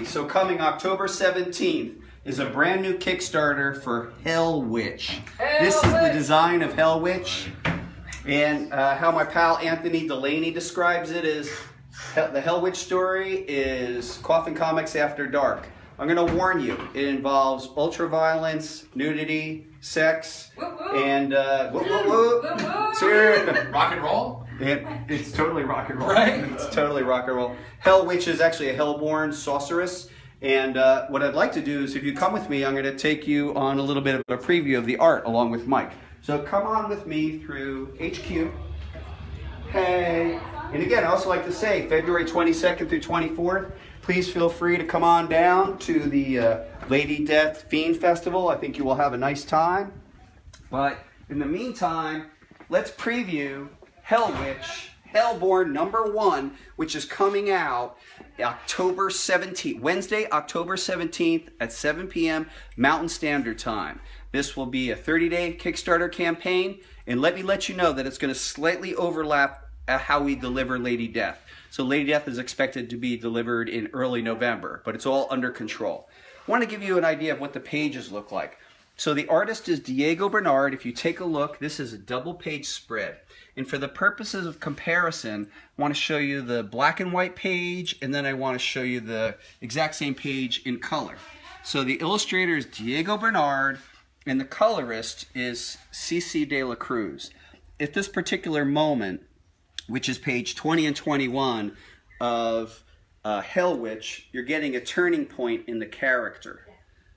So coming October 17th is a brand new Kickstarter for HELLWITCH. This is the design of HELLWITCH, and how my pal Anthony Delaney describes it is the HELLWITCH story is Coffin Comics after dark. I'm going to warn you, it involves ultra-violence, nudity, sex, and rock and roll? It's totally rock and roll. Right? It's totally rock and roll. HELLWITCH is actually a hellborn sorceress. And what I'd like to do is, if you come with me, I'm going to take you on a little bit of a preview of the art along with Mike. So come on with me through HQ. Hey. And again, I also like to say, February 22nd through 24th, please feel free to come on down to the Lady Death Fiend Festival. I think you will have a nice time. But in the meantime, let's preview HELLWITCH, Hellborn #1, which is coming out October 17th, Wednesday, October 17th at 7 p.m. Mountain Standard Time. This will be a 30-day Kickstarter campaign, and let me let you know that it's going to slightly overlap how we deliver Lady Death. So Lady Death is expected to be delivered in early November, but it's all under control. I want to give you an idea of what the pages look like. So the artist is Diego Bernard. If you take a look, this is a double-page spread. And for the purposes of comparison, I want to show you the black and white page, and then I want to show you the exact same page in color. So the illustrator is Diego Bernard, and the colorist is CC de la Cruz. At this particular moment, which is page 20 and 21 of HELLWITCH, you're getting a turning point in the character.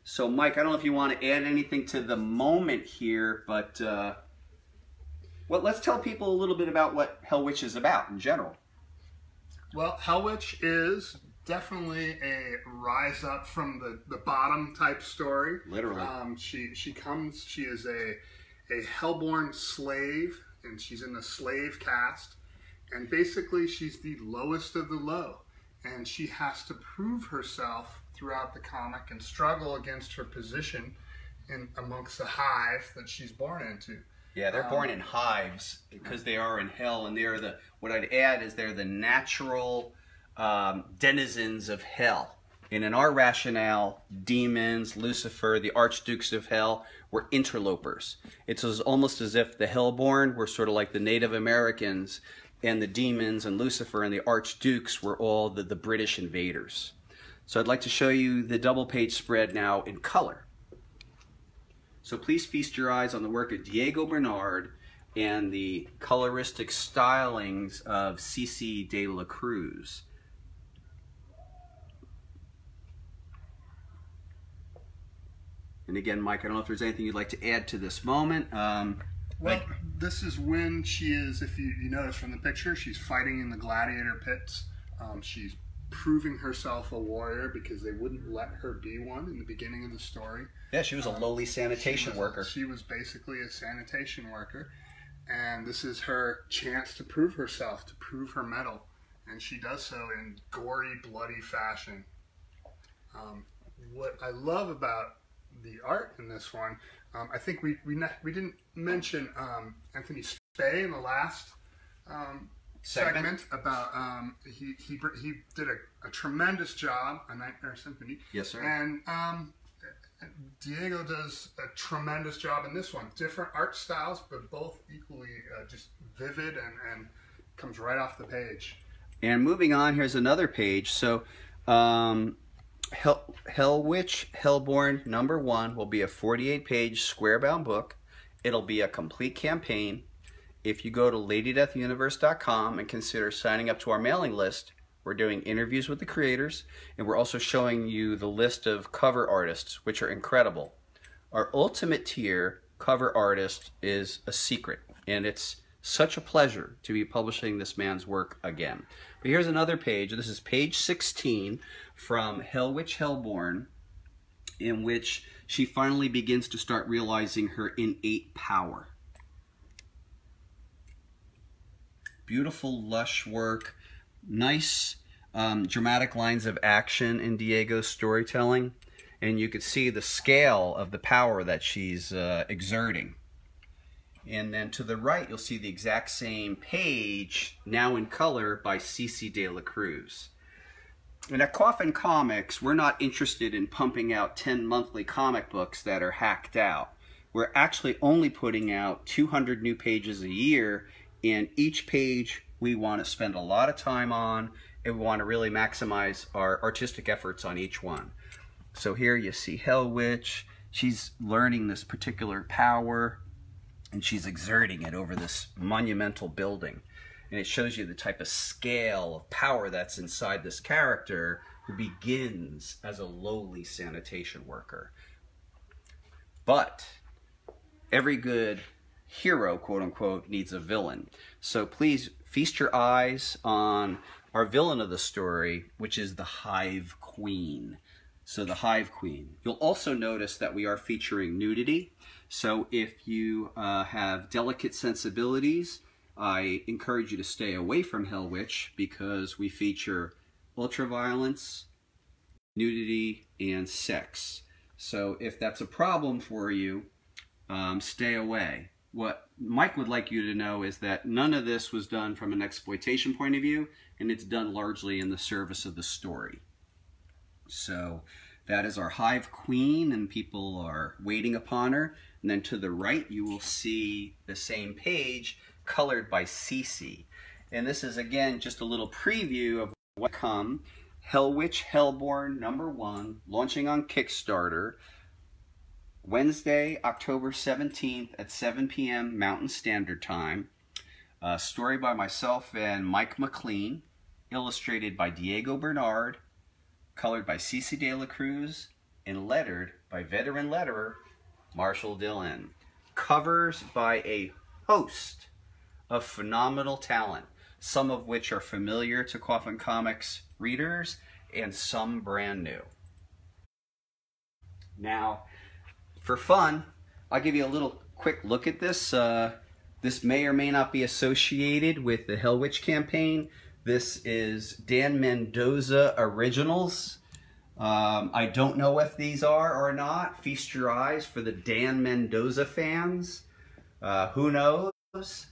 So Mike, I don't know if you want to add anything to the moment here, but well, let's tell people a little bit about what HELLWITCH is about in general. Well, HELLWITCH is definitely a rise up from the bottom type story. Literally. She is a hellborn slave, and she's in the slave caste. And basically, she's the lowest of the low. And she has to prove herself throughout the comic and struggle against her position amongst the hive that she's born into. Yeah, they're born in hives because they are in hell, and they're the, what I'd add is they're the natural denizens of hell. And in our rationale, demons, Lucifer, the archdukes of hell were interlopers. It's almost as if the hellborn were sort of like the Native Americans, and the demons and Lucifer and the archdukes were all the British invaders. So I'd like to show you the double page spread now in color. So please feast your eyes on the work of Diego Bernard and the coloristic stylings of CC de la Cruz. And again, Mike, I don't know if there's anything you'd like to add to this moment. Well, this is when she is, if you notice from the picture, she's fighting in the gladiator pits. She's proving herself a warrior because they wouldn't let her be one in the beginning of the story. Yeah, she was a lowly sanitation worker. She was basically a sanitation worker. And this is her chance to prove herself, to prove her mettle. And she does so in gory, bloody fashion. What I love about the art in this one, I think we didn't mention Anthony Spey in the last segment about he did a tremendous job on Nightmare Symphony. Yes, sir. And Diego does a tremendous job in this one. Different art styles, but both equally just vivid and comes right off the page. And moving on, here's another page. So HELLWITCH, Hellborn #1 will be a 48-page square-bound book. It'll be a complete campaign. If you go to LadyDeathUniverse.com and consider signing up to our mailing list, we're doing interviews with the creators, and we're also showing you the list of cover artists, which are incredible. Our ultimate tier cover artist is a secret, and it's such a pleasure to be publishing this man's work again. But here's another page. This is page 16 from HELLWITCH Hellborn, in which she finally begins to start realizing her innate power. Beautiful, lush work, nice dramatic lines of action in Diego's storytelling, and you could see the scale of the power that she's exerting. And then to the right, you'll see the exact same page, now in color, by CC de la Cruz. And at Coffin Comics, we're not interested in pumping out 10 monthly comic books that are hacked out. We're actually only putting out 200 new pages a year, and each page we want to spend a lot of time on, and we want to really maximize our artistic efforts on each one. So here you see HELLWITCH. She's learning this particular power, and she's exerting it over this monumental building. And it shows you the type of scale of power that's inside this character, who begins as a lowly sanitation worker. But every good hero, quote unquote, needs a villain. So please feast your eyes on our villain of the story, which is the Hive Queen. So the Hive Queen. You'll also notice that we are featuring nudity. So if you have delicate sensibilities, I encourage you to stay away from HELLWITCH, because we feature ultraviolence, nudity, and sex. So if that's a problem for you, stay away. What Mike would like you to know is that none of this was done from an exploitation point of view, and it's done largely in the service of the story. So that is our Hive Queen, and people are waiting upon her. And then to the right, you will see the same page colored by Cece. And this is, again, just a little preview of what come. HELLWITCH Hellborn #1, launching on Kickstarter, Wednesday, October 17th at 7 p.m. Mountain Standard Time. Story by myself and Mike MacLean, illustrated by Diego Bernard, colored by Cece De La Cruz, and lettered by veteran letterer Marshall Dillon. Covers by a host of phenomenal talent, some of which are familiar to Coffin Comics readers and some brand new. Now, for fun, I'll give you a little quick look at this. This may or may not be associated with the HELLWITCH campaign. This is Dan Mendoza Originals. I don't know if these are or not. Feast your eyes for the Dan Mendoza fans. Who knows?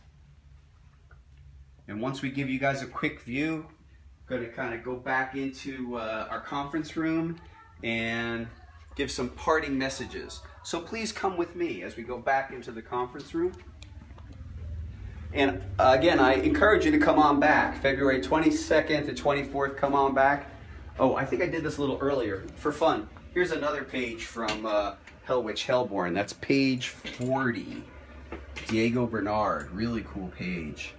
And once we give you guys a quick view, I'm going to kind of go back into our conference room and give some parting messages. So please come with me as we go back into the conference room. And again, I encourage you to come on back. February 22nd to 24th, come on back. Oh, I think I did this a little earlier. For fun, here's another page from HELLWITCH Hellborn. That's page 40. Diego Bernard, really cool page.